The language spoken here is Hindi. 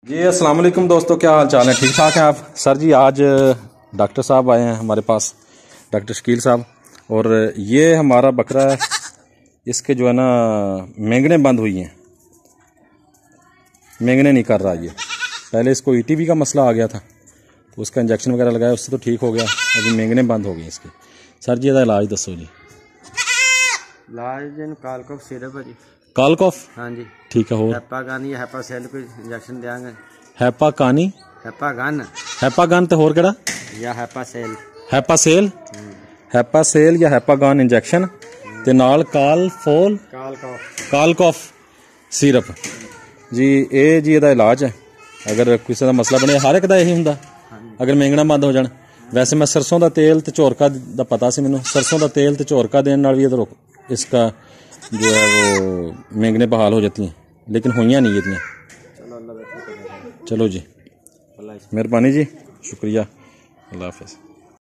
जी अस्सलाम वालेकुम दोस्तों, क्या हाल चाल है? ठीक ठाक हैं आप? सर जी आज डॉक्टर साहब आए हैं हमारे पास, डॉक्टर शकील साहब। और ये हमारा बकरा है, इसके जो है ना मेंगने बंद हुई हैं, मेंगने नहीं कर रहा। ये पहले इसको ईटीबी का मसला आ गया था, तो उसका इंजेक्शन वगैरह लगाया, उससे तो ठीक हो गया। अभी मेंगने बंद हो गई इसके। सर जी इसका इलाज दसो जी। इलाज कालकॉफ सिरप है जी। कालकॉफ? हाँ जी ठीक है। और हैपागान या हैपासेल कोई इंजेक्शन देंगे। हैपाकानी, हैपागन तो होर केड़ा या हैपासेल, हैपासेल, हैपासेल या हैपागन इंजेक्शन ते नाल कालफोल, कालकॉफ सिरप जी। ये जी ਇਹਦਾ इलाज है। अगर किसी का मसला बने, हर एक का यही हुंदा अगर मेंगना बंद हो जाए। वैसे मैं सरसों का तेल तो झोरका दा पता सी मैनू, सरसों का तेल तो झोरका देने नाल भी इसका जो है वो मेंगने बहाल हो जाती हैं, लेकिन हुई नहीं इतनी। चलो जी, मेहरबानी जी, शुक्रिया, अल्लाह हाफिज़।